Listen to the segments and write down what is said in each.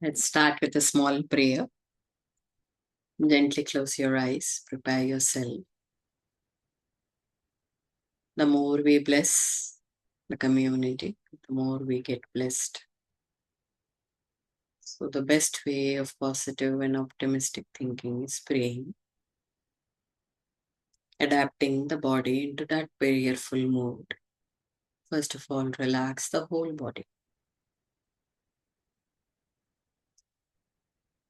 Let's start with a small prayer. Gently close your eyes, prepare yourself. The more we bless the community, the more we get blessed. So, the best way of positive and optimistic thinking is praying, adapting the body into that prayerful mood. First of all, relax the whole body.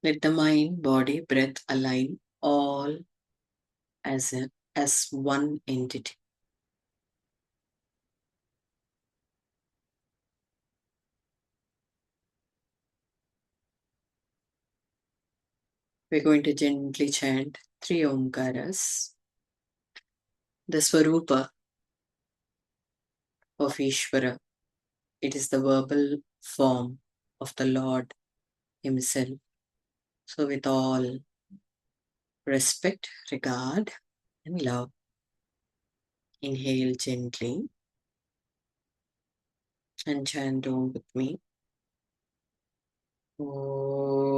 Let the mind, body, breath align all as one entity. We're going to gently chant three Omkaras. The Swarupa of Ishvara. It is the verbal form of the Lord Himself. So, with all respect, regard, and love, inhale gently and chant Om with me. Om.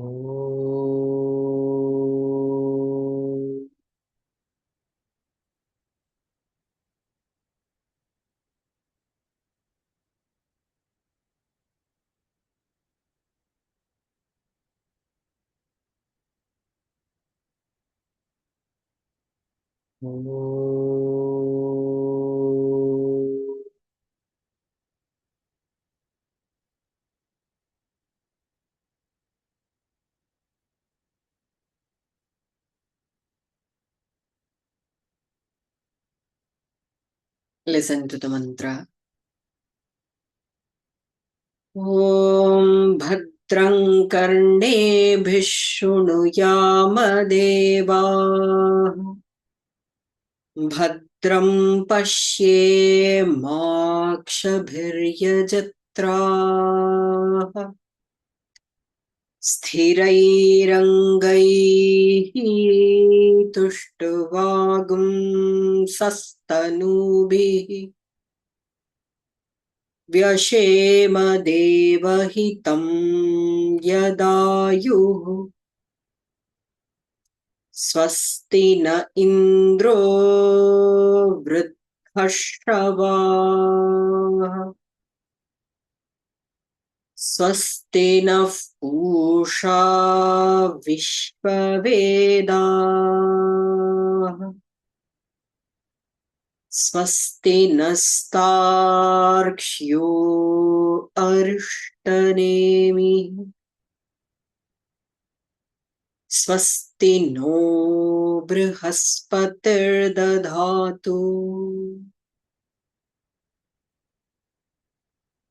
Om. Listen to the mantra. Om Bhadram Karneभिः शृणुयाम देवाः भद्रं पश्येमाक्षभिर्यजत्राः स्थिरैरङ्गैः तुष्टुवागुंसस्तनूभिः व्यशेम देवहितं यदायुः स्वस्ति न इन्द्रो वृद्धश्रवाः स्वस्ति नः पूषा विश्ववेदाः स्वस्ति नस्तार्क्ष्यो अरिष्टनेमिः स्वस्ति no बृहस्पतिर्दधातु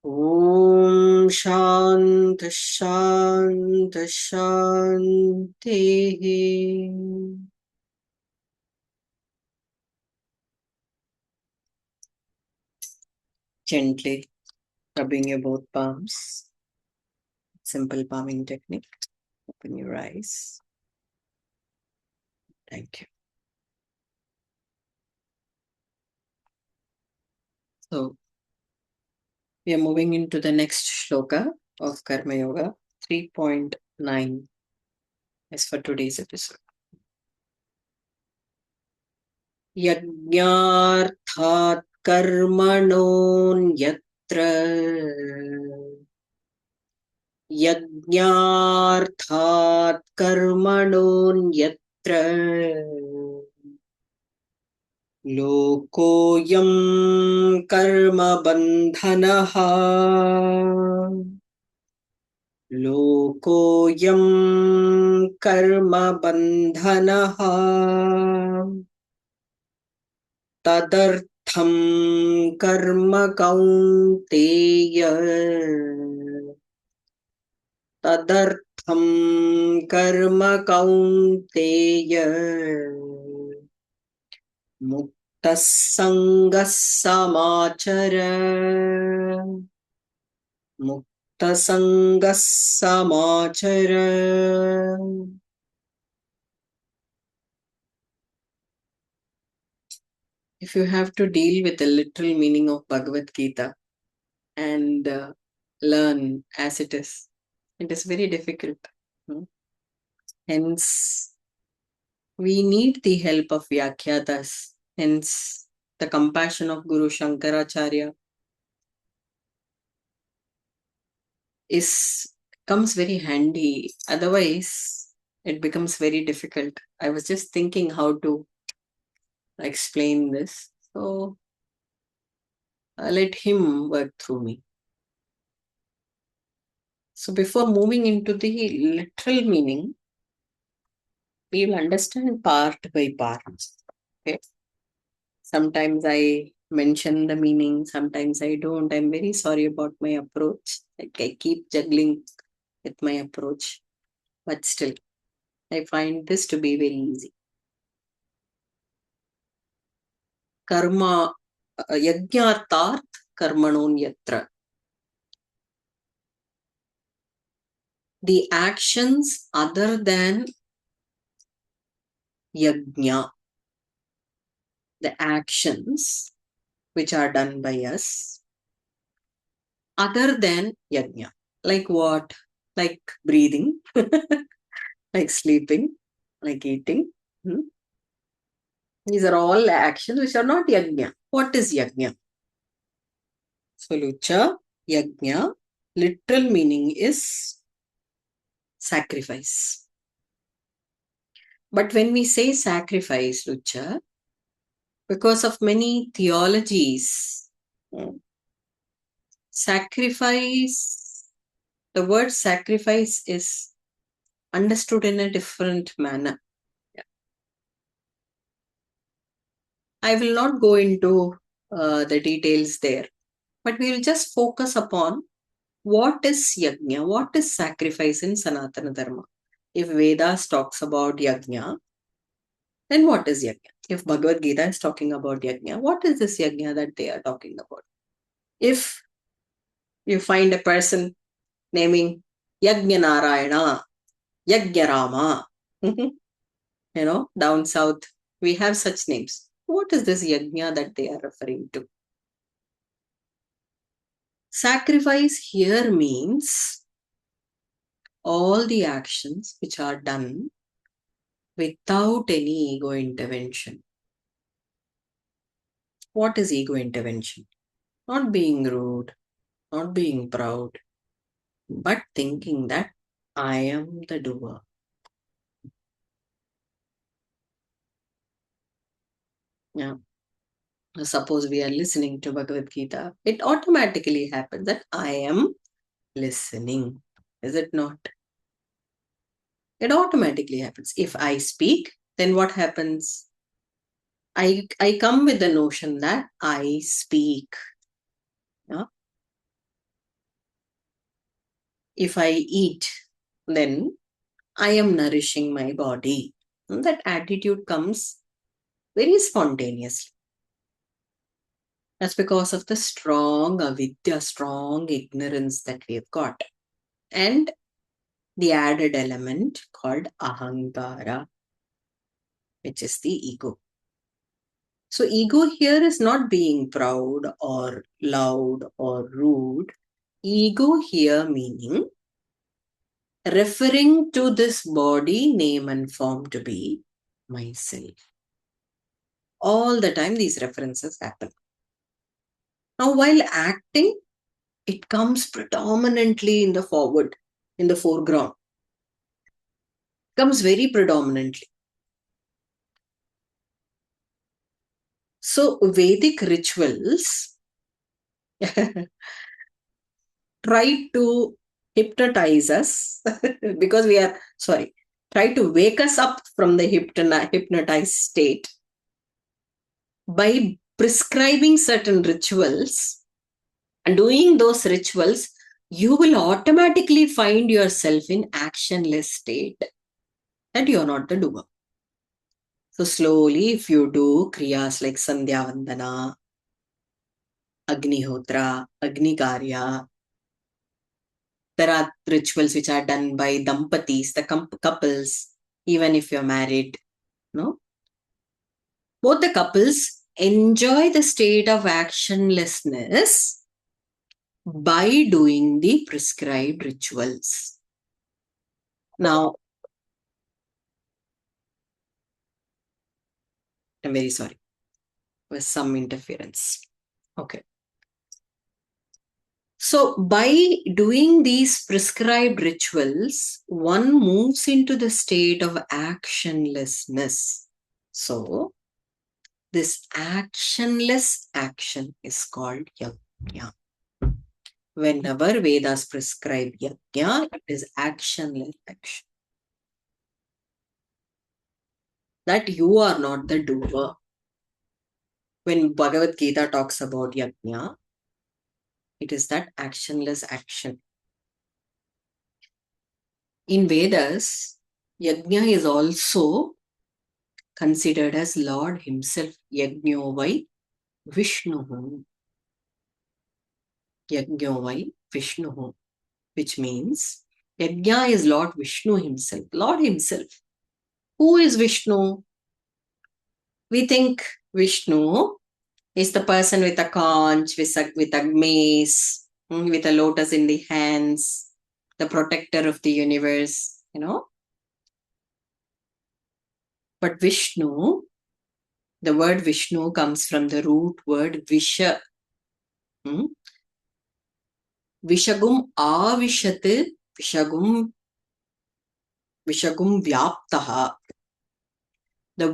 ॐ शान्ति शान्ति शान्तिः. Gently rubbing your both palms. Simple palming technique. Open your eyes. Thank you. So, we are moving into the next shloka of Karma Yoga 3.9 as for today's episode. Yajñārthat karmanonyatra Yajñārthat karmanonyatra Lokoyam karma bandhanaha Lokoyam karma bandhanaha Tadartham karma kaunteya Tadartham karma kaunteya Muktas sangas samachara Satsanga samachara. If you have to deal with the literal meaning of Bhagavad Gita and learn as it is very difficult. Hence, we need the help of Vyakhyatas. Hence, the compassion of Guru Shankaracharya comes very handy. Otherwise, it becomes very difficult. I was just thinking how to explain this. So, I'll let him work through me. So, before moving into the literal meaning, we will understand part by part. Okay. Sometimes I mention the meaning, sometimes I don't. I'm very sorry about my approach. Like I keep juggling with my approach, but still, I find this to be very easy. Karma, yajnartart karmanon yatra. The actions other than yajna, the actions which are done by us, other than yajna. Like what? Like breathing, like sleeping, like eating. These are all actions which are not yajna. What is yajna? So, Lucha, yajna, literal meaning is sacrifice. But when we say sacrifice, Lucha, because of many theologies, sacrifice, the word sacrifice is understood in a different manner. I will not go into the details there, but we will just focus upon what is yajna, what is sacrifice in Sanatana Dharma. If Vedas talks about yajna, then what is yajna? If Bhagavad Gita is talking about yajna, what is this yajna that they are talking about? If you find a person naming Yajna Narayana, Yajna Rama, down south, we have such names. What is this yajna that they are referring to? Sacrifice here means all the actions which are done without any ego intervention. What is ego intervention? Not being rude, not being proud, but thinking that I am the doer. Yeah. Suppose we are listening to Bhagavad Gita, it automatically happens that I am listening. Is it not? It automatically happens. If I speak, then what happens? I come with the notion that I speak. Yeah? If I eat, then I am nourishing my body. And that attitude comes very spontaneously. That's because of the strong avidya, strong ignorance that we've got. And the added element called ahankara, which is the ego. So ego here is not being proud or loud or rude. Ego here meaning referring to this body, name and form to be myself. All the time these references happen. Now while acting, it comes predominantly in the foreground. It comes very predominantly. So Vedic rituals try to hypnotize us because try to wake us up from the hypnotized state by prescribing certain rituals. And doing those rituals, you will automatically find yourself in actionless state and you're not the doer. So slowly, if you do kriyas like Sandhya Vandana, Agnihotra, Agnikarya, There are rituals which are done by dampatis, the couples, even if you're married. No? Both the couples enjoy the state of actionlessness by doing the prescribed rituals. Now, I'm very sorry. There was some interference. Okay. So, by doing these prescribed rituals, one moves into the state of actionlessness. So, this actionless action is called yajna. Whenever Vedas prescribe yajna, it is actionless action. That you are not the doer. When Bhagawad Gita talks about yajna, it is that actionless action. In Vedas, yajna is also considered as Lord himself, Yajno vai Vishnuhu. Yajno vai Vishnuhu, which means Yajna is Lord Vishnu himself, Lord himself. Who is Vishnu? We think Vishnu is the person with a conch, with a mace, with a lotus in the hands, the protector of the universe, But Vishnu, the word Vishnu comes from the root word Visha. Vishagum avishat, Vishagum vyaptaha. The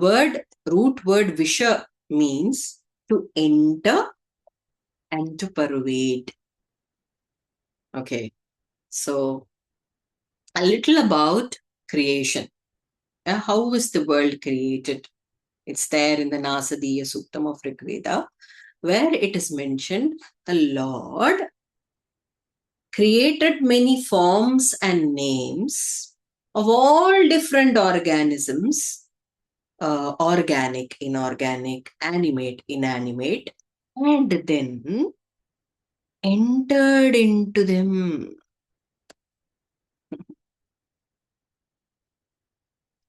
root word Visha means to enter and to pervade. Okay, so a little about creation. How was the world created? It's there in the Nasadiya Suktam of Rigveda, where it is mentioned the Lord created many forms and names of all different organisms, organic, inorganic, animate, inanimate, and then entered into them.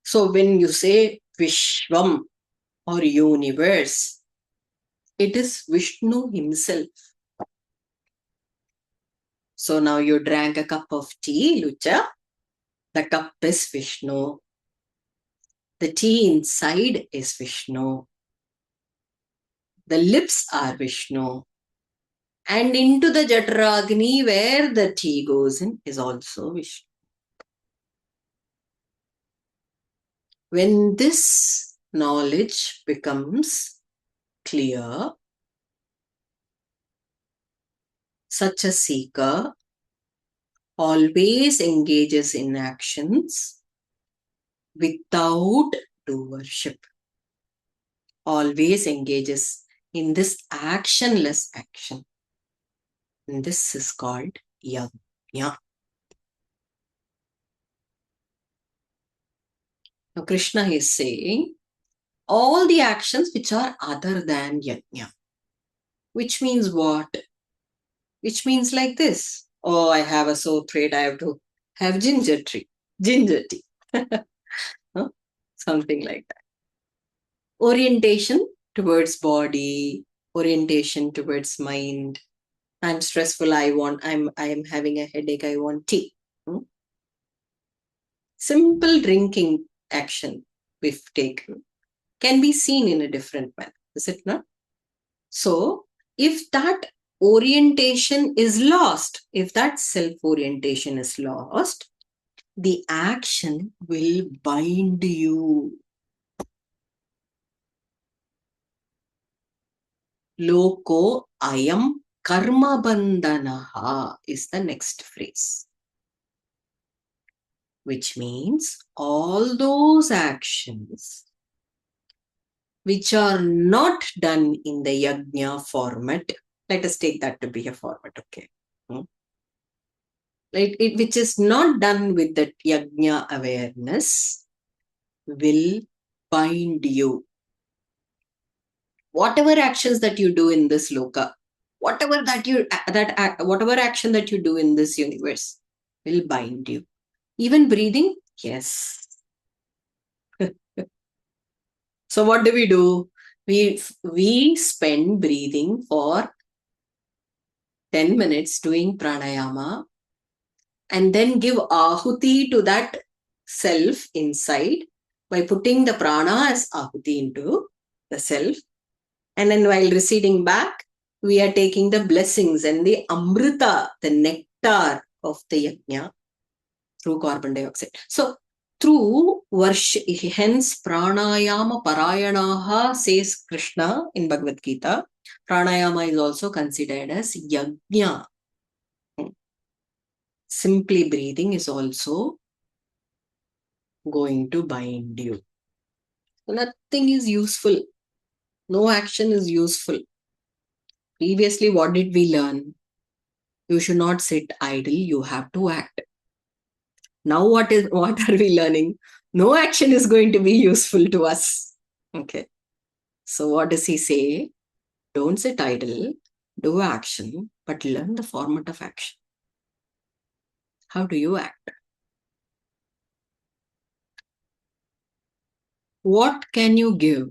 So when you say Vishwam or universe, it is Vishnu himself. So now you drank a cup of tea, Lucha. The cup is Vishnu. The tea inside is Vishnu. The lips are Vishnu. And into the Jatragni where the tea goes in is also Vishnu. When this knowledge becomes clear, such a seeker always engages in actions without doership. Always engages in this actionless action. And this is called yajna. Now Krishna is saying all the actions which are other than yajna. Which means what? Which means like this. Oh, I have a sore throat. I have to have ginger tea. Huh? Something like that. Orientation towards body, orientation towards mind. I'm stressful. I am having a headache. I want tea. Simple drinking action we've taken can be seen in a different manner, is it not? So, if that orientation is lost, if that self-orientation is lost, the action will bind you. Loko ayam karma bandhanaha is the next phrase, which means all those actions which are not done in the yajna format. Let us take that to be a format, okay? Which is not done with the yajna awareness will bind you. Whatever actions that you do in this loka, whatever action that you do in this universe, will bind you. Even breathing, yes. So what do? We spend breathing for 10 minutes doing pranayama and then give ahuti to that self inside by putting the prana as ahuti into the self. And then while receding back, we are taking the blessings and the amrita, the nectar of the yajna through carbon dioxide. So through worship, hence pranayama parayanaha, says Krishna in Bhagavad Gita. Pranayama is also considered as yajna. Simply breathing is also going to bind you. Nothing is useful. No action is useful. Previously, what did we learn? You should not sit idle, you have to act. Now what are we learning? No action is going to be useful to us. Okay. So what does he say? Don't sit idle, do action, but learn the format of action. How do you act? What can you give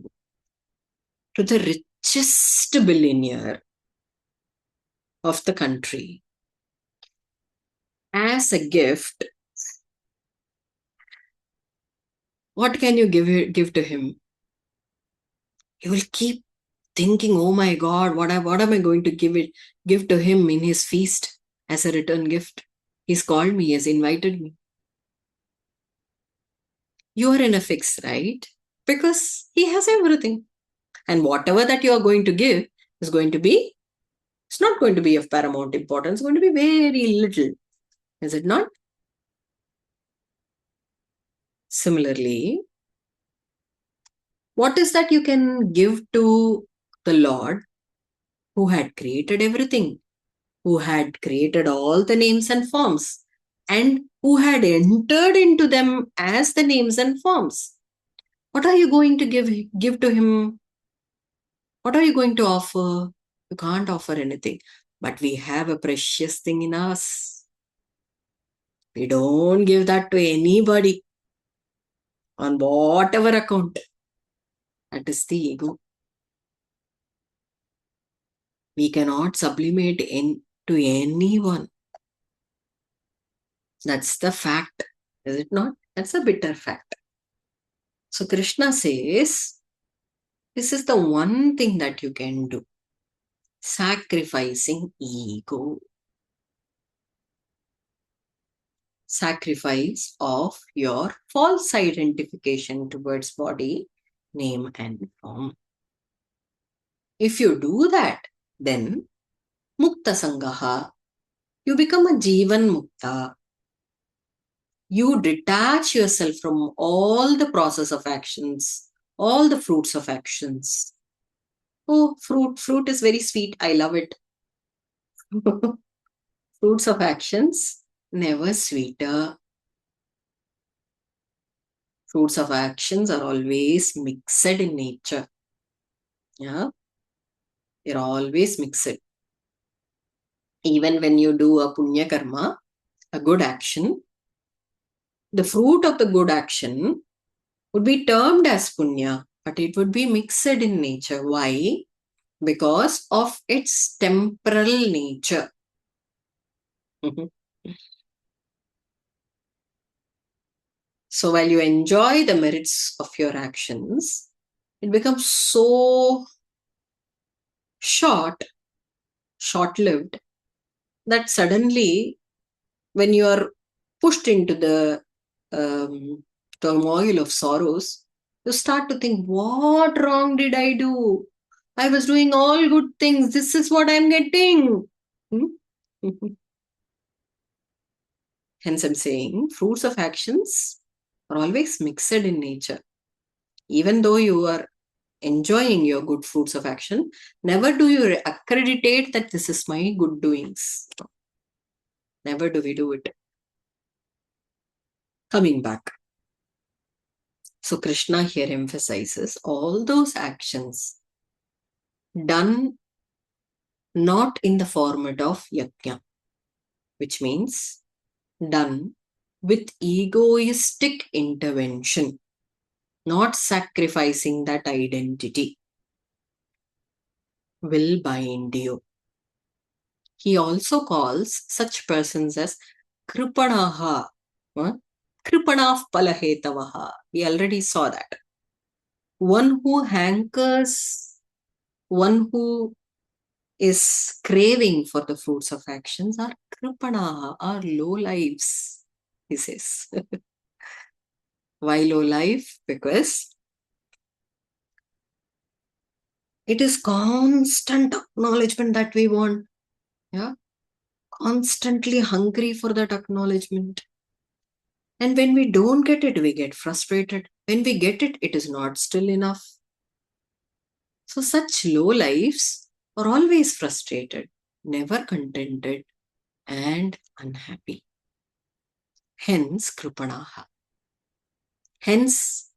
to the richest billionaire of the country as a gift? What can you give to him? You will keep thinking, oh my God, what am I going to give to him in his feast as a return gift? He's called me, he has invited me. You are in a fix, right? Because he has everything. And whatever that you are going to give is going to be, it's not going to be of paramount importance, it's going to be very little. Is it not? Similarly, what is that you can give to the Lord who had created everything, who had created all the names and forms, and who had entered into them as the names and forms? What are you going to give to him? What are you going to offer? You can't offer anything. But we have a precious thing in us. We don't give that to anybody on whatever account. That is the ego. We cannot sublimate to anyone. That's the fact. Is it not? That's a bitter fact. So Krishna says, this is the one thing that you can do. Sacrificing ego. Sacrifice of your false identification towards body, name, and form. If you do that, then Mukta Sangaha, you become a Jivan Mukta. You detach yourself from all the process of actions, all the fruits of actions. Oh, fruit is very sweet. I love it. Fruits of actions, never sweeter. Fruits of actions are always mixed in nature. Yeah, they're always mixed. Even when you do a punya karma, a good action, the fruit of the good action would be termed as punya, but it would be mixed in nature. Why? Because of its temporal nature. So while you enjoy the merits of your actions, it becomes so short-lived, that suddenly when you are pushed into the turmoil of sorrows, you start to think, what wrong did I do? I was doing all good things. This is what I'm getting. Hence, I'm saying fruits of actions are always mixed in nature. Even though you are enjoying your good fruits of action, never do you accreditate that this is my good doings. Never do we do it. Coming back. So Krishna here emphasizes all those actions done not in the format of yajna, which means done with egoistic intervention, not sacrificing that identity, will bind you. He also calls such persons as kripanaha, kripanaf palahetavaha. We already saw that. One who hankers, one who is craving for the fruits of actions are kripanaha, are low lives, he says. Why low life? Because it is constant acknowledgement that we want. Yeah. Constantly hungry for that acknowledgement. And when we don't get it, we get frustrated. When we get it, it is not still enough. So such low lives are always frustrated, never contented, and unhappy. Hence, kripanaha. Hence,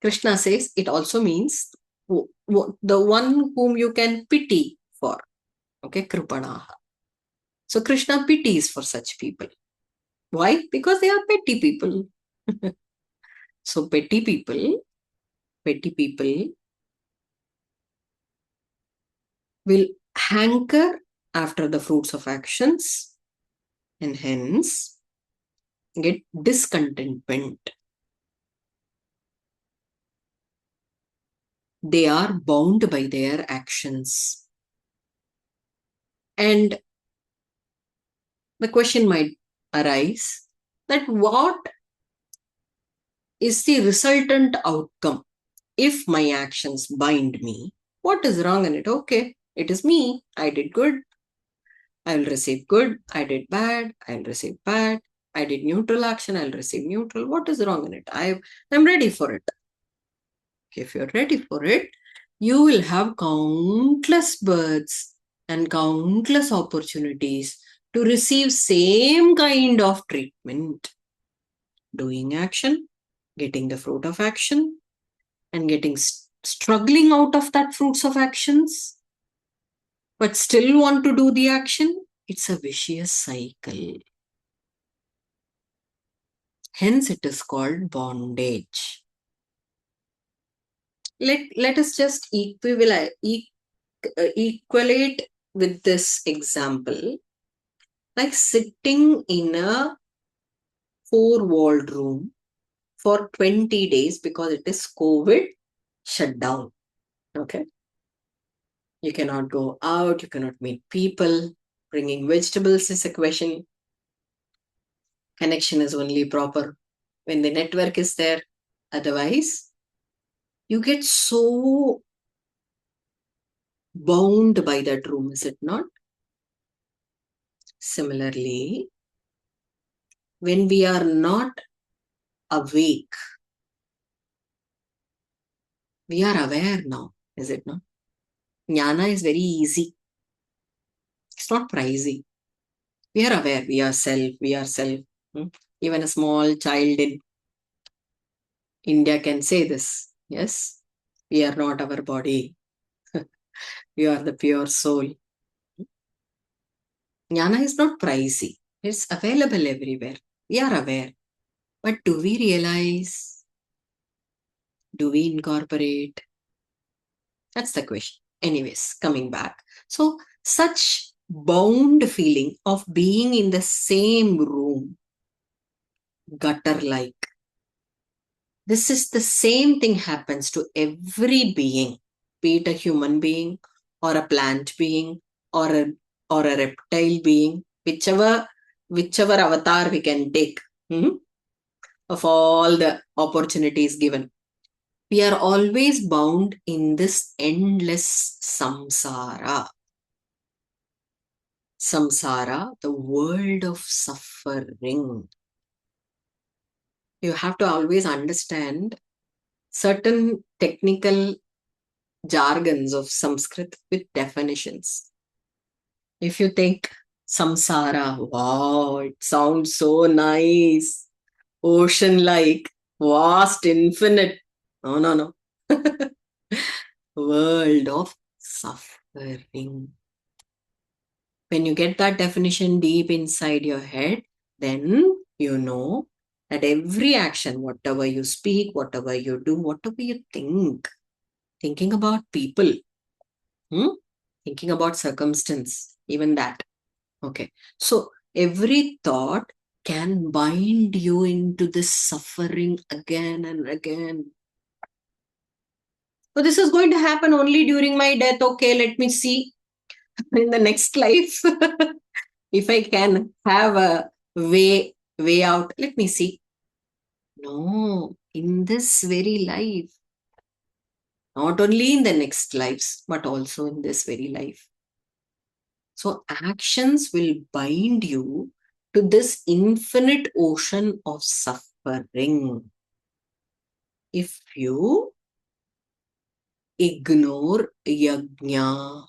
Krishna says it also means the one whom you can pity for. Okay, kripanaha. So Krishna pities for such people. Why? Because they are petty people. So petty people will hanker after the fruits of actions and hence get discontentment. They are bound by their actions. And the question might arise that what is the resultant outcome? If my actions bind me, what is wrong in it? Okay, it is me. I did good. I will receive good. I did bad. I'll receive bad. I did neutral action. I'll receive neutral. What is wrong in it? I'm ready for it. If you're ready for it, you will have countless births and countless opportunities to receive same kind of treatment. Doing action, getting the fruit of action, and getting struggling out of that fruits of actions, but still want to do the action. It's a vicious cycle. Hence, it is called bondage. Let us just equate with this example, like sitting in a four-walled room for 20 days because it is COVID shutdown. Okay. You cannot go out, you cannot meet people. Bringing vegetables is a question. Connection is only proper when the network is there. Otherwise, you get so bound by that room, is it not? Similarly, when we are not awake, we are aware now, is it not? Jnana is very easy. It's not pricey. We are aware, we are self, we are self. Even a small child in India can say this. Yes, we are not our body. We are the pure soul. Jnana is not pricey. It's available everywhere. We are aware. But do we realize? Do we incorporate? That's the question. Anyways, coming back. So, such bound feeling of being in the same room, gutter-like. This is the same thing happens to every being, be it a human being or a plant being or a reptile being, whichever avatar we can take of all the opportunities given. We are always bound in this endless samsara. Samsara, the world of suffering. You have to always understand certain technical jargons of Sanskrit with definitions. If you think samsara, wow, it sounds so nice, ocean-like, vast, infinite. No. World of suffering. When you get that definition deep inside your head, then You know that every action, whatever you speak, whatever you do, whatever you think, thinking about people, thinking about circumstance, even that. Okay. So every thought can bind you into this suffering again and again. So this is going to happen only during my death. Okay, let me see in the next life if I can have a way out. Let me see. No, in this very life, not only in the next lives, but also in this very life. So actions will bind you to this infinite ocean of suffering. If you ignore yajna,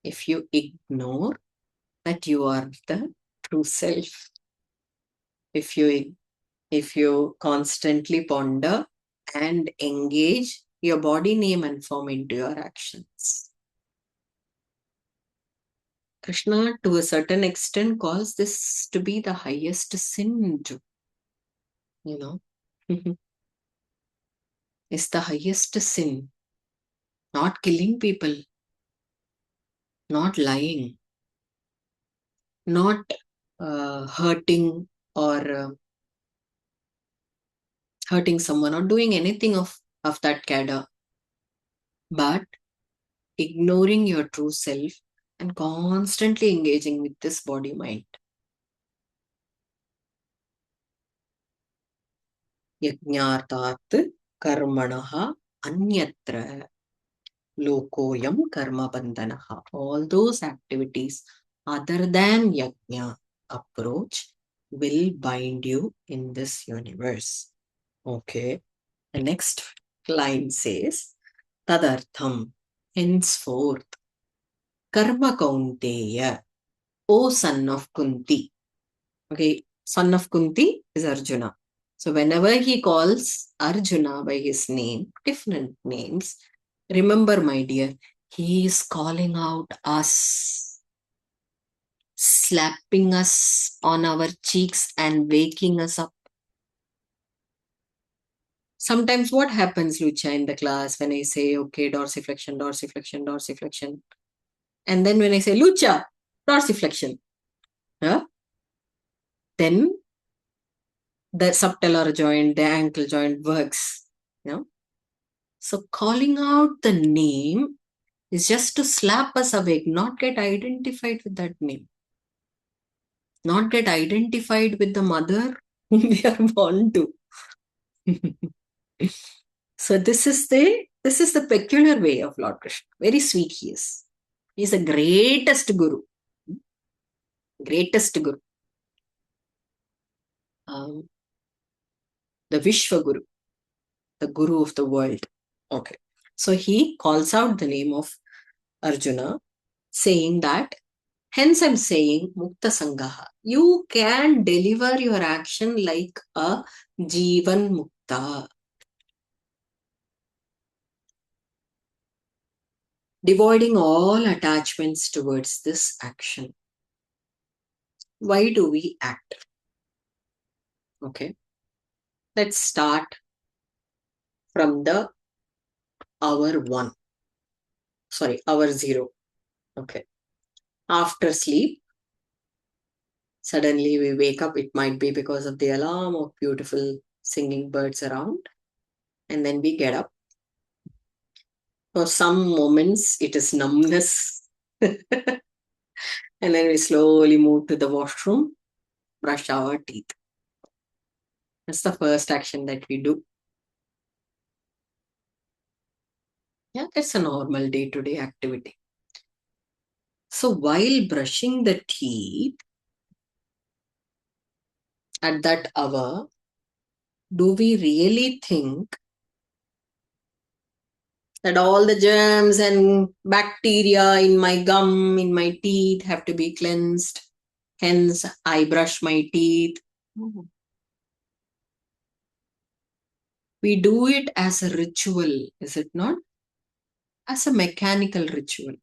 if you ignore that you are the true self, if you constantly ponder and engage your body, name, and form into your actions. Krishna, to a certain extent, calls this to be the highest sin, you know. It's the highest sin. Not killing people, not lying, not hurting or hurting someone or doing anything of that cadre, but ignoring your true self and constantly engaging with this body mind. Yajnartat karmanaha anyatra lokoyam karma bandhanaha. All those activities other than yajna approach will bind you in this universe. Okay. The next line says, Tadartham, henceforth, karma kaunteya, O son of Kunti. Okay, son of Kunti is Arjuna. So whenever he calls Arjuna by his name, different names, remember, my dear, he is calling out us, slapping us on our cheeks and waking us up. Sometimes what happens, Lucha, in the class when I say, okay, dorsiflexion, dorsiflexion, dorsiflexion. And then when I say, Lucha, dorsiflexion, then the subtalar joint, the ankle joint works. So calling out the name is just to slap us awake, not get identified with that name, not get identified with the mother whom we are born to. So this is the peculiar way of Lord Krishna. Very sweet he is. He is the greatest guru. Greatest guru. The Vishwa Guru, the guru of the world. Okay. So he calls out the name of Arjuna, saying that, hence I'm saying, Mukta Sangaha. You can deliver your action like a Jivan Mukta. Devoiding all attachments towards this action. Why do we act? Okay. Let's start from the hour 1. Sorry, hour 0. Okay. After sleep, suddenly we wake up. It might be because of the alarm of beautiful singing birds around. And then we get up. For some moments, it is numbness. And then we slowly move to the washroom, brush our teeth. That's the first action that we do. Yeah, that's a normal day-to-day activity. So while brushing the teeth at that hour, do we really think that all the germs and bacteria in my gum, in my teeth have to be cleansed? Hence, I brush my teeth. We do it as a ritual, is it not? As a mechanical ritual.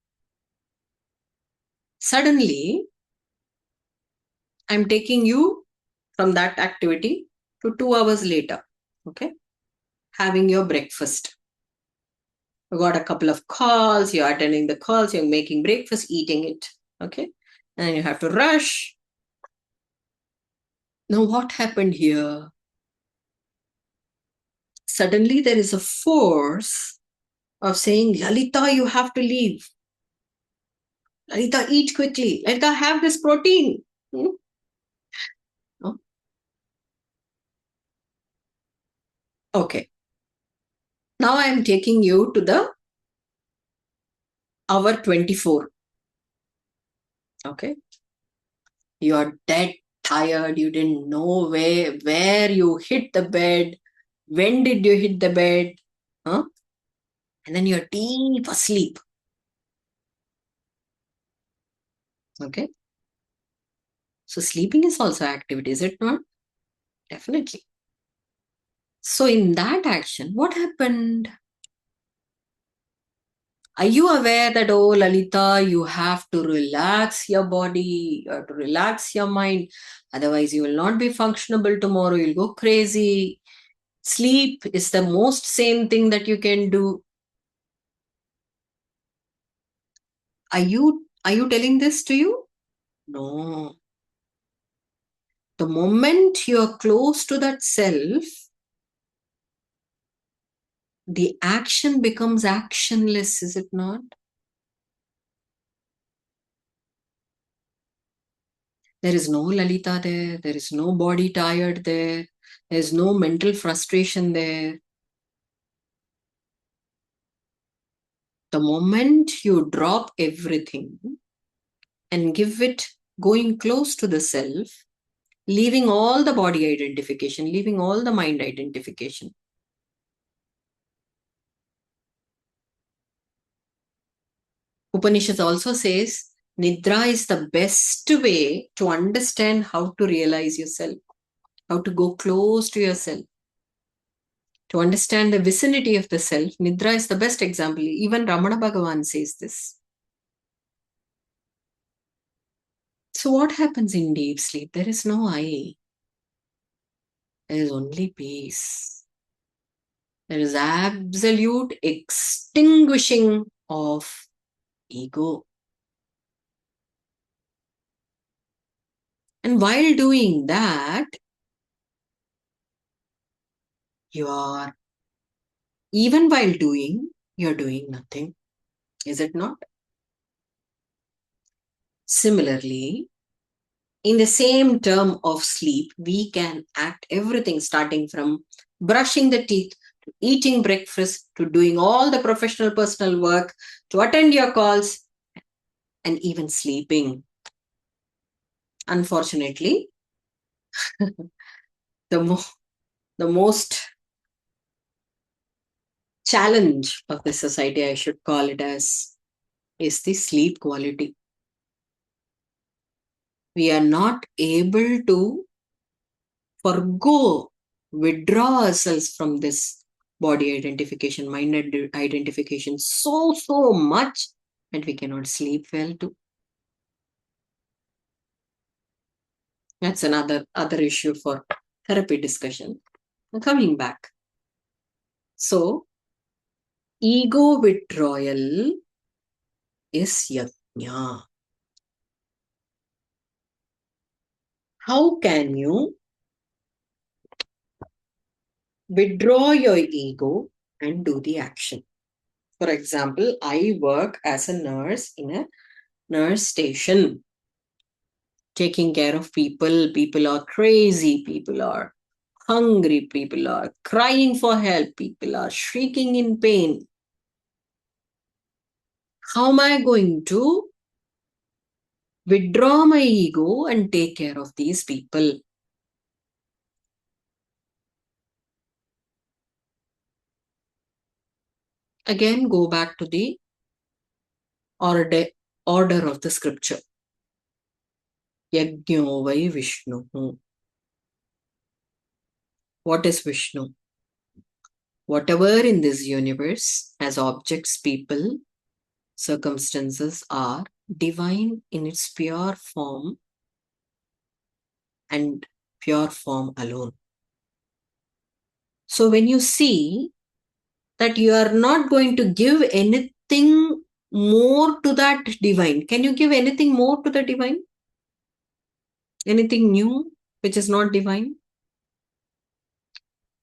Suddenly, I'm taking you from that activity to 2 hours later. Okay. Having your breakfast. You got a couple of calls, you're attending the calls, you're making breakfast, eating it. Okay. And then you have to rush. Now, what happened here? Suddenly, there is a force of saying, Lalita, you have to leave. Lalita, eat quickly. Lalita, have this protein. No? Okay. Now I am taking you to the hour 24. Okay. You're dead tired. You didn't know where you hit the bed. When did you hit the bed? Huh? And then you're deep asleep. Okay. So sleeping is also activity, is it not? Definitely. So in that action, what happened? Are you aware that, oh, Lalita, you have to relax your body, you have to relax your mind. Otherwise, you will not be functionable tomorrow. You'll go crazy. Sleep is the most sane thing that you can do. Are you telling this to you? No. The moment you're close to that self, the action becomes actionless, is it not? There is no Lalita there. There is no body tired there. There's no mental frustration there. The moment you drop everything and give it going close to the self, leaving all the body identification, leaving all the mind identification. Upanishad also says, Nidra is the best way to understand how to realize yourself, how to go close to yourself. To understand the vicinity of the self, Nidra is the best example. Even Ramana Bhagavan says this. So what happens in deep sleep? There is no I. There is only peace. There is absolute extinguishing of ego. And while doing that, even while doing, you're doing nothing. Is it not? Similarly, in the same term of sleep, we can act everything starting from brushing the teeth, to eating breakfast, to doing all the professional personal work, to attend your calls, and even sleeping. Unfortunately, the, the most challenge of the society, I should call it as, is the sleep quality. We are not able to withdraw ourselves from this body identification, mind identification so much that we cannot sleep well too. That's another issue for therapy discussion. Coming back. So, ego withdrawal is yajna. How can you withdraw your ego and do the action? For example, I work as a nurse in a nurse station, taking care of people. People are crazy, people are hungry, people are crying for help, people are shrieking in pain. How am I going to withdraw my ego and take care of these people? Again, go back to the order of the scripture. Yajno vai Vishnu. What is Vishnu? Whatever in this universe as objects, people, circumstances are divine in its pure form and pure form alone. So when you see that you are not going to give anything more to that divine, can you give anything more to the divine? Anything new which is not divine?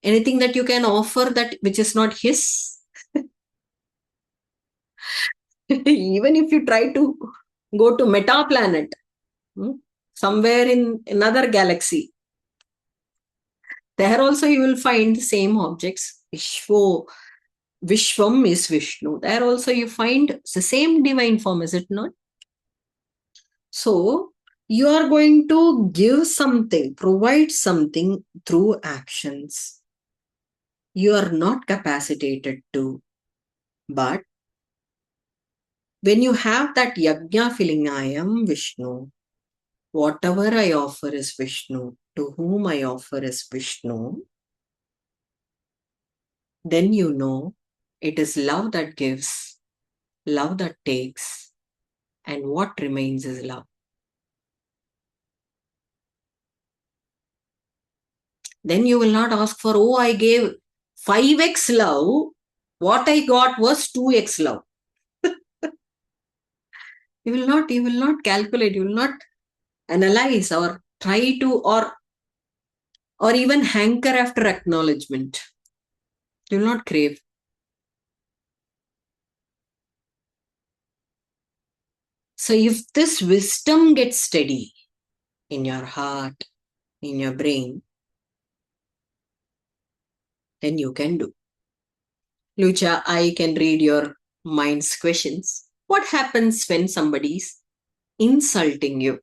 Anything that you can offer that which is not his? Even if you try to go to meta planet, somewhere in another galaxy, there also you will find the same objects. Vishwam is Vishnu. There also you find the same divine form, is it not? So you are going to give something, provide something through actions. You are not capacitated to. But when you have that yajna feeling, I am Vishnu, whatever I offer is Vishnu, to whom I offer is Vishnu, then you know it is love that gives, love that takes, and what remains is love. Then you will not ask for, oh, I gave 5x love, what I got was 2x love. You will not calculate, you will not analyze or try to, or even hanker after acknowledgement. You will not crave. So if this wisdom gets steady in your heart, in your brain, then you can do. Lucha, I can read your mind's questions. What happens when somebody's insulting you?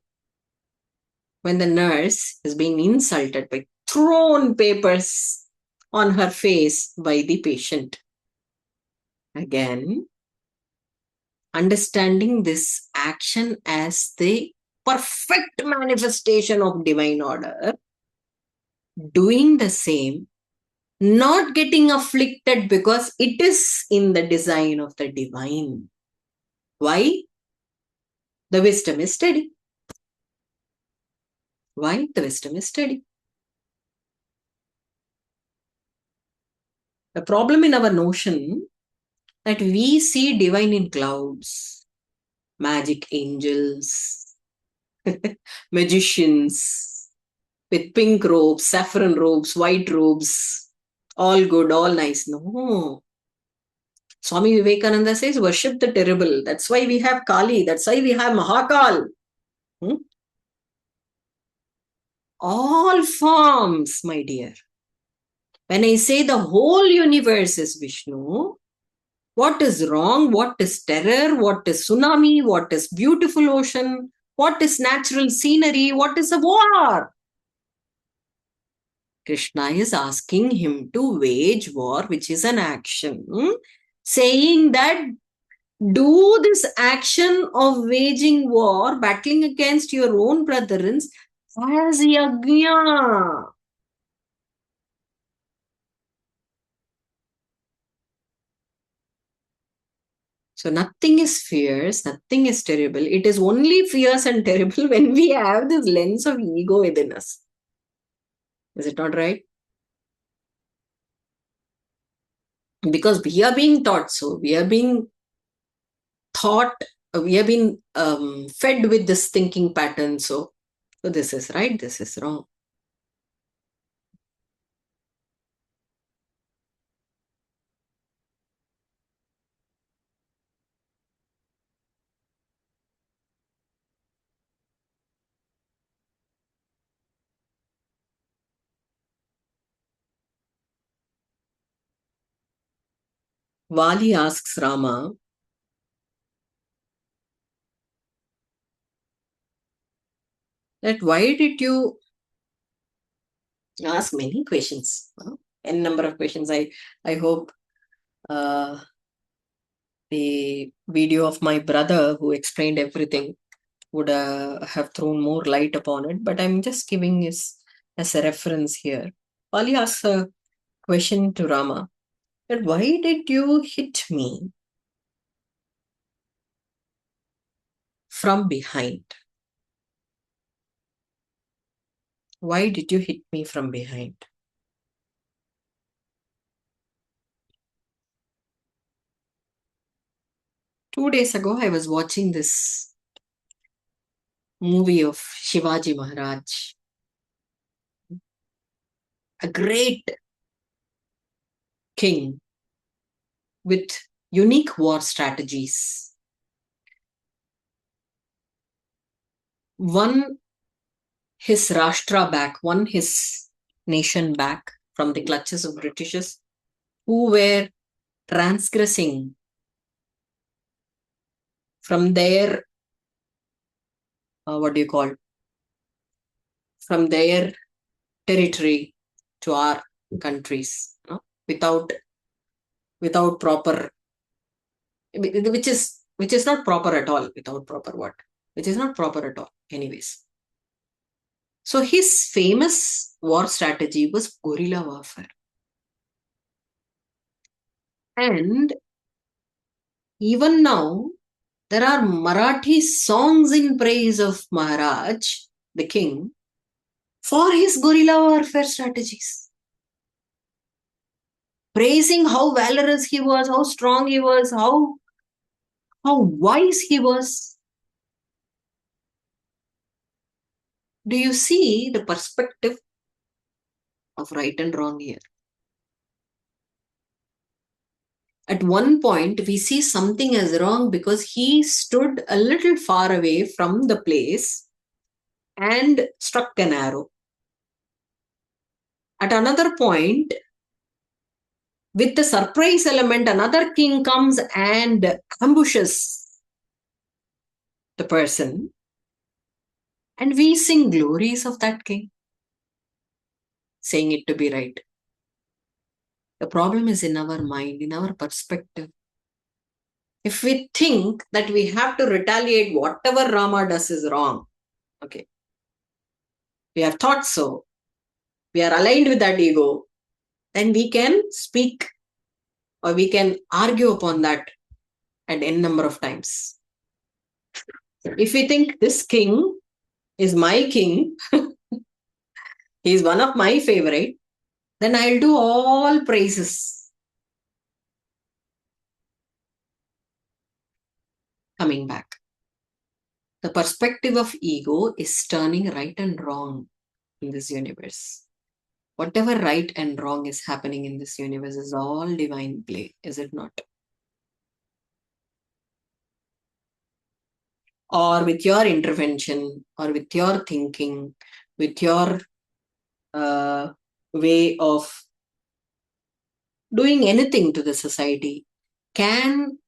When the nurse is being insulted by thrown papers on her face by the patient. Again, understanding this action as the perfect manifestation of divine order, doing the same, not getting afflicted because it is in the design of the divine. Why? The wisdom is steady. Why? The wisdom is steady. The problem in our notion that we see divine in clouds, magic angels, magicians with pink robes, saffron robes, white robes, all good, all nice. No. Swami Vivekananda says, worship the terrible. That's why we have Kali. That's why we have Mahakal. All forms, my dear. When I say the whole universe is Vishnu, what is wrong? What is terror? What is tsunami? What is beautiful ocean? What is natural scenery? What is a war? Krishna is asking him to wage war, which is an action, saying that do this action of waging war, battling against your own brethren, as yajna. So nothing is fierce, nothing is terrible. It is only fierce and terrible when we have this lens of ego within us. Is it not right? Because we are being taught so. We are being taught, we have been fed with this thinking pattern. So this is right, this is wrong. Vali asks Rama, that why did you ask many questions? N number of questions. I hope the video of my brother who explained everything would have thrown more light upon it. But I'm just giving this as a reference here. Vali asks a question to Rama, that why did you hit me from behind? Why did you hit me from behind? Two days ago, I was watching this movie of Shivaji Maharaj, a great king with unique war strategies. Won his Rashtra back, won his nation back from the clutches of Britishers who were transgressing from their, what do you call, from their territory to our countries, without proper, which is not proper at all, without proper what, which is not proper at all. Anyways, so his famous war strategy was guerrilla warfare, and even now there are Marathi songs in praise of Maharaj, the king, for his guerrilla warfare strategies, praising how valorous he was, how strong he was, how wise he was. Do you see the perspective of right and wrong here? At one point, we see something as wrong because he stood a little far away from the place and struck an arrow. At another point, with the surprise element, another king comes and ambushes the person, and we sing glories of that king, saying it to be right. The problem is in our mind, in our perspective. If we think that we have to retaliate whatever Rama does is wrong, okay, we have thought so, we are aligned with that ego, then we can speak or we can argue upon that at n number of times. If we think this king is my king, he is one of my favorite, then I'll do all praises. Coming back, the perspective of ego is turning right and wrong in this universe. Whatever right and wrong is happening in this universe is all divine play, is it not? Or with your intervention, or with your thinking, with your way of doing anything to the society, can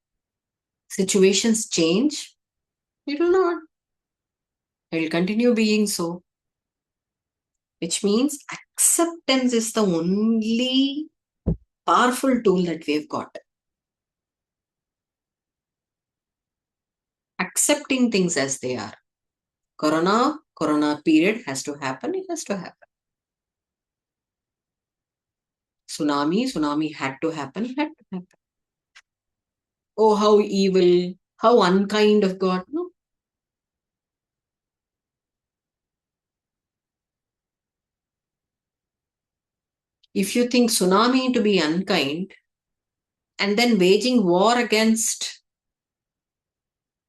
situations change? It will not. It will continue being so. Which means acceptance is the only powerful tool that we've got. Accepting things as they are. Corona period has to happen, it has to happen. Tsunami had to happen, had to happen. Oh, how evil, how unkind of God. No. If you think tsunami to be unkind, and then waging war against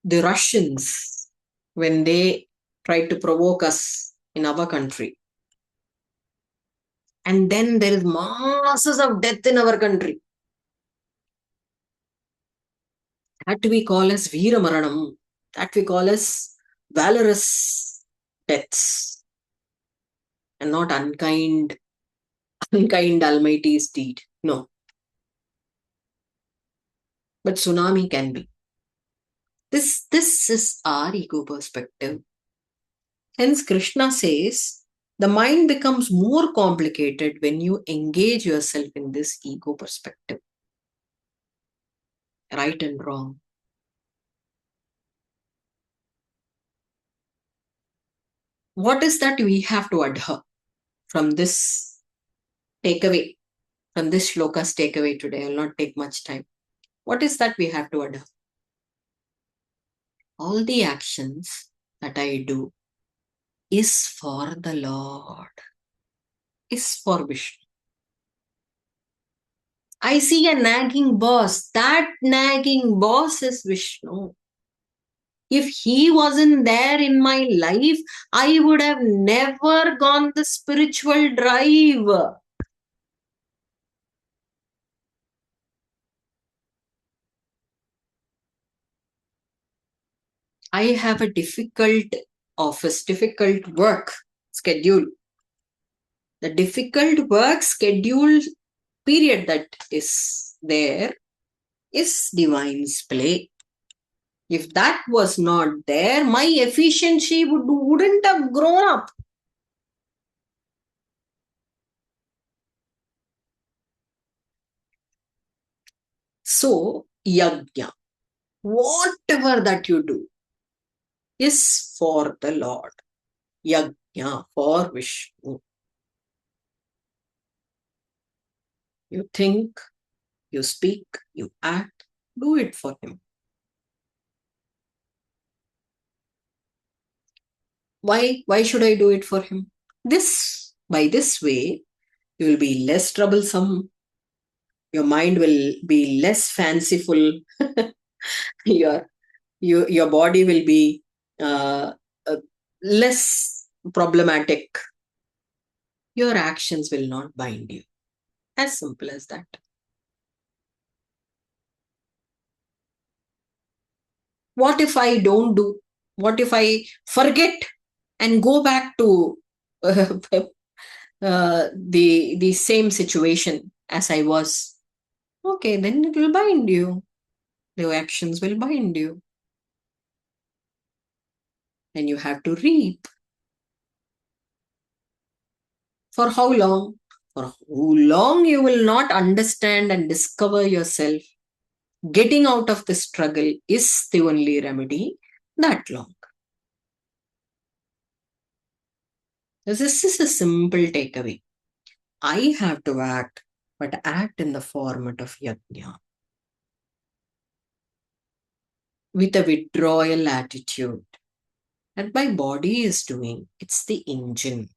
the Russians when they tried to provoke us in our country, and then there is masses of death in our country, that we call as Veera Maranam, that we call as valorous deaths, and not unkind Almighty's deed. No. But tsunami can be. This is our ego perspective. Hence, Krishna says, the mind becomes more complicated when you engage yourself in this ego perspective. Right and wrong. What is that we have to adhere from this takeaway, from this shloka's takeaway today? I will not take much time. What is that we have to adhere? All the actions that I do is for the Lord, is for Vishnu. I see a nagging boss. That nagging boss is Vishnu. If he wasn't there in my life, I would have never gone the spiritual drive. I have a difficult office, difficult work schedule. The difficult work schedule period that is there is divine's play. If that was not there, my efficiency wouldn't have grown up. So, yajna, whatever that you do, is for the Lord. Yajna, for Vishnu. You think, you speak, you act, do it for him. Why should I do it for him? By this way, you will be less troublesome. Your mind will be less fanciful. your, your body will be uh, less problematic. Your actions will not bind you. As simple as that. What if I don't do? What if I forget and go back to the same situation as I was? Okay, then it will bind you. The actions will bind you. And you have to reap. For how long? For how long you will not understand and discover yourself. Getting out of the struggle is the only remedy. That long. This is a simple takeaway. I have to act, but act in the format of yajna. With a withdrawal attitude. That my body is doing. It's the engine.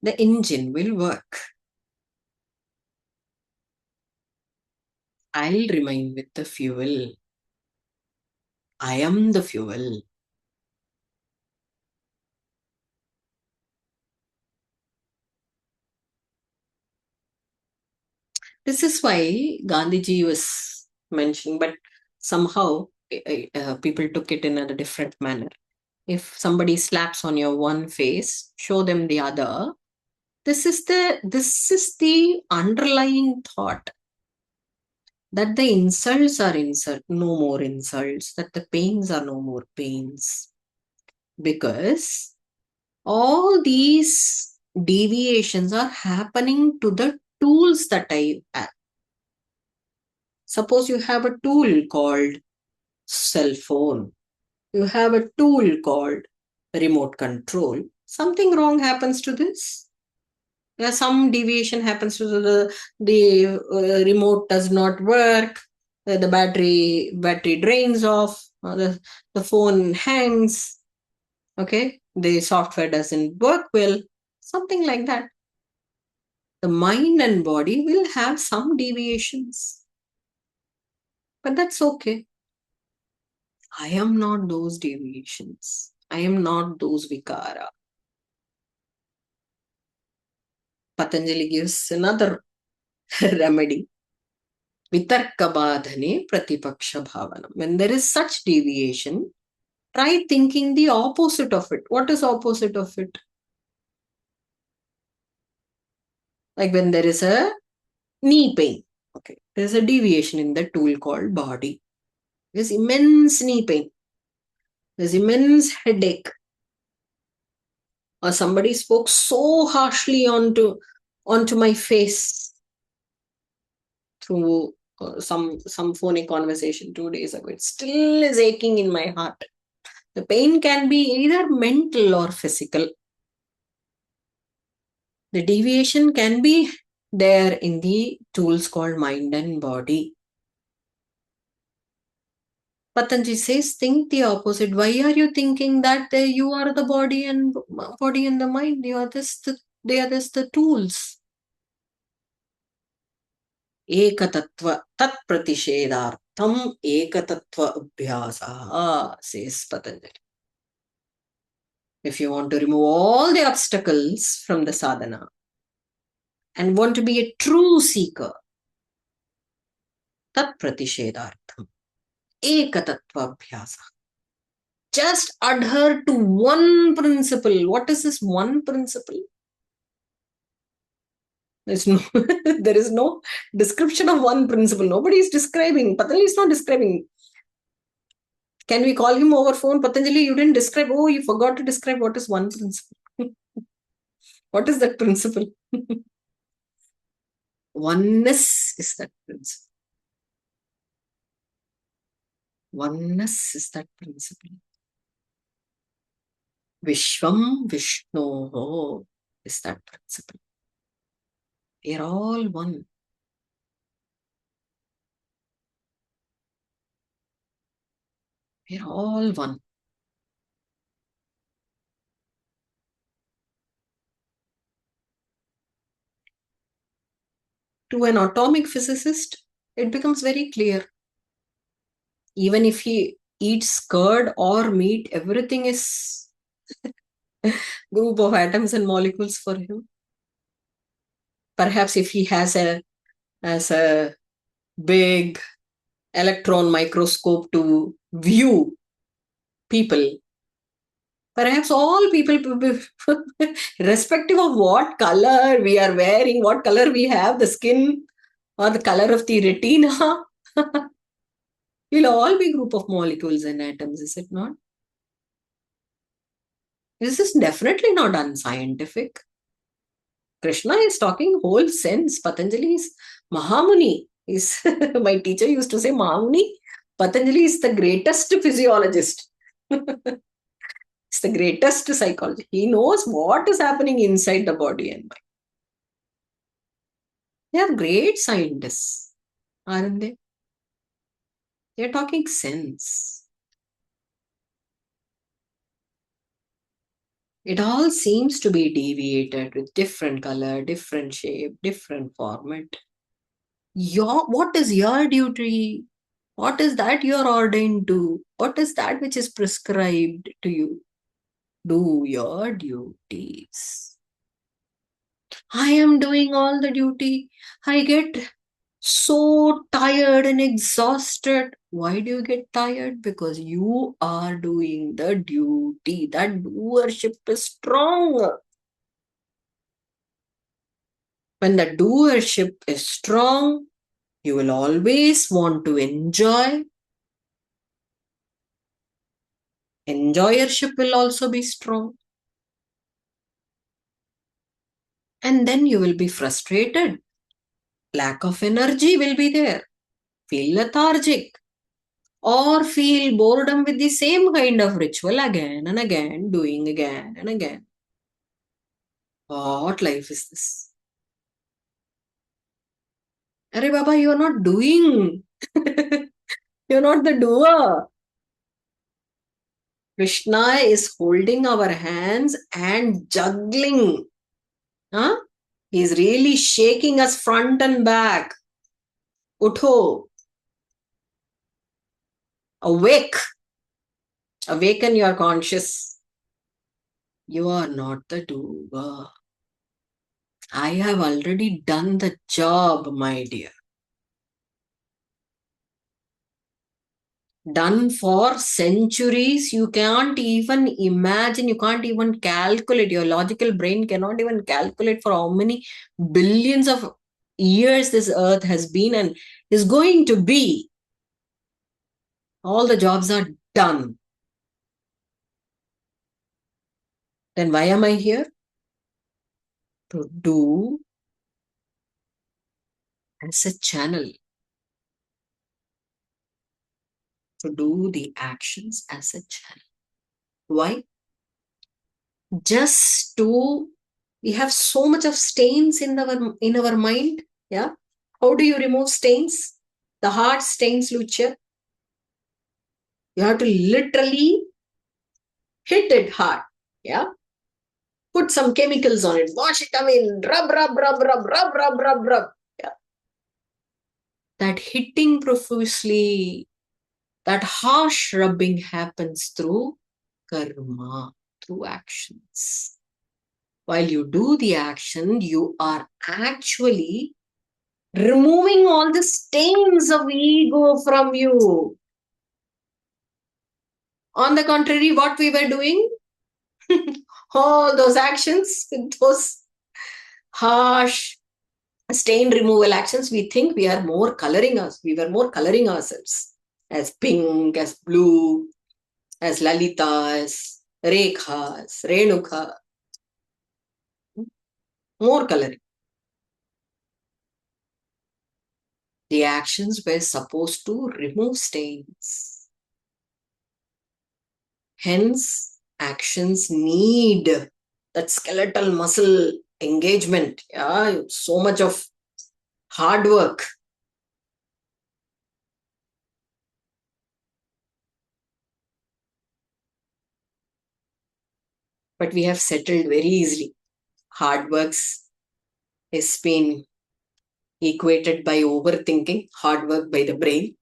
The engine will work. I'll remain with the fuel. I am the fuel. This is why Gandhiji was mentioning, but somehow people took it in a different manner. If somebody slaps on your one face, show them the other. This is the underlying thought, that the insults are no more insults, that the pains are no more pains. Because all these deviations are happening to the tools that I have. Suppose you have a tool called cell phone. You have a tool called remote control. Something wrong happens to this. Yeah, some deviation happens to the remote does not work. The battery drains off. The phone hangs. Okay, the software doesn't work well. Something like that. The mind and body will have some deviations, but that's okay. I am not those deviations. I am not those vikara. Patanjali gives another remedy. Vitarka badhane pratipaksha bhavanam. When there is such deviation, try thinking the opposite of it. What is opposite of it? Like when there is a knee pain. Okay. There is a deviation in the tool called body. There's immense knee pain. There's immense headache. Or somebody spoke so harshly onto my face through some phony conversation 2 days ago. It still is aching in my heart. The pain can be either mental or physical. The deviation can be there in the tools called mind and body. Patanjali says, think the opposite. Why are you thinking that you are the body and the mind? You are they are just the tools. Ekatattva tat pratishedartham ekatattva abhyasa, says Patanjali. If you want to remove all the obstacles from the sadhana and want to be a true seeker, tat pratishedartham ekatattva abhyasa. Just adhere to one principle. What is this one principle? There is no description of one principle. Nobody is describing. Patanjali is not describing. Can we call him over phone? Patanjali, you didn't describe. Oh, you forgot to describe what is one principle. What is that principle? Oneness is that principle. Oneness is that principle. Vishwam Vishnoho is that principle. We are all one. We are all one. To an atomic physicist, it becomes very clear. Even if he eats curd or meat, everything is group of atoms and molecules for him. Perhaps if he has a big electron microscope to view people, perhaps all people, irrespective of what color we are wearing, what color we have, the skin or the color of the retina, we'll all be group of molecules and atoms, is it not? This is definitely not unscientific. Krishna is talking whole sense. Patanjali is Mahamuni. My teacher used to say Mahamuni. Patanjali is the greatest physiologist. It's the greatest psychologist. He knows what is happening inside the body and mind. They are great scientists, aren't they? They are talking sense. It all seems to be deviated with different color, different shape, different format. What is your duty? What is that you are ordained to? What is that which is prescribed to you? Do your duties. I am doing all the duty. I get so tired and exhausted. Why do you get tired? Because you are doing the duty. That doership is strong. When the doership is strong, you will always want to enjoy. Enjoyership will also be strong. And then you will be frustrated. Lack of energy will be there. Feel lethargic. Or feel boredom with the same kind of ritual again and again, doing again and again. What life is this? Arey Baba, you are not doing. You're not the doer. Krishna is holding our hands and juggling. Huh? He's really shaking us front and back. Utho. Awake. Awaken your conscious. You are not the doer. I have already done the job, my dear. Done for centuries. You can't even imagine, you can't even calculate. Your logical brain cannot even calculate for how many billions of years this earth has been and is going to be. All the jobs are done. Then why am I here? To do as a channel. To do the actions as a channel. Why? Just to, we have so much of stains in our mind. Yeah. How do you remove stains? The heart stains, Lucia. You have to literally hit it hard. Yeah. Put some chemicals on it. Wash it away. Rub, rub, rub, rub, rub, rub, rub, rub. Yeah. That hitting profusely, that harsh rubbing happens through karma, through actions. While you do the action, you are actually removing all the stains of ego from you. On the contrary, what we were doing, all those actions, those harsh stain removal actions, we think we are more coloring us. We were more coloring ourselves as pink, as blue, as Lalita, as Rekha, as Renuka. More coloring. The actions were supposed to remove stains. Hence, actions need that skeletal muscle engagement. Yeah, so much of hard work. But we have settled very easily. Hard works is been equated by overthinking, hard work by the brain,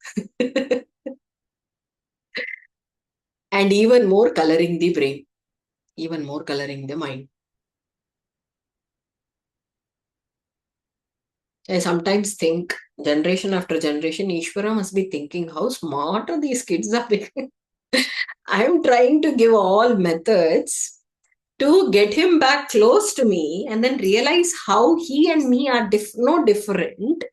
and even more coloring the brain, even more coloring the mind. I sometimes think, generation after generation, Ishvara must be thinking, how smart are these kids are becoming? I'm trying to give all methods to get him back close to me and then realize how he and me are no different.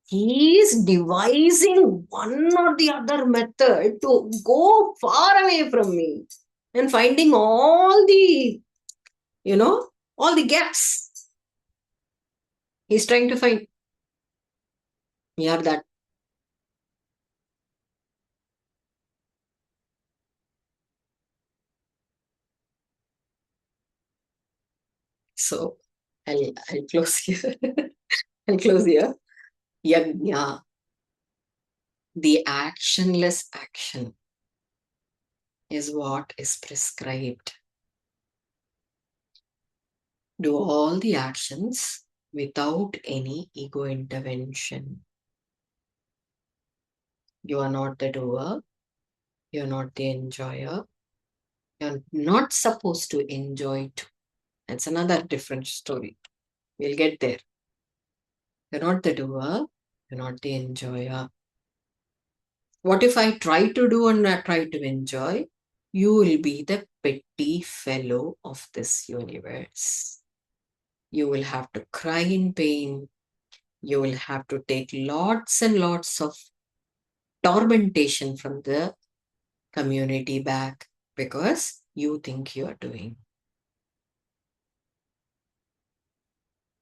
He is devising one or the other method to go far away from me and finding all the, all the gaps. He's trying to find. We are that. So I'll close here. I'll close here. Yajna, the actionless action, is what is prescribed. Do all the actions without any ego intervention. You are not the doer. You're not the enjoyer. You're not supposed to enjoy too. That's another different story. We'll get there. You're not the doer. You're not the enjoyer. What if I try to do and I try to enjoy? You will be the petty fellow of this universe. You will have to cry in pain. You will have to take lots and lots of tormentation from the community back because you think you are doing.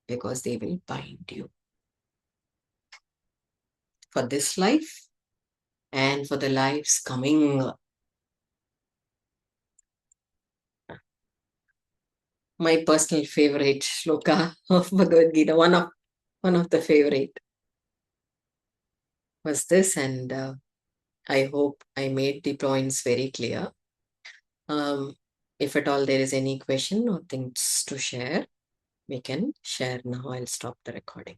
Because they will bind you. For this life and for the lives coming. My personal favorite shloka of Bhagawad Gita, one of the favorite was this, and I hope I made the points very clear. If at all there is any question or things to share, we can share now. I'll stop the recording.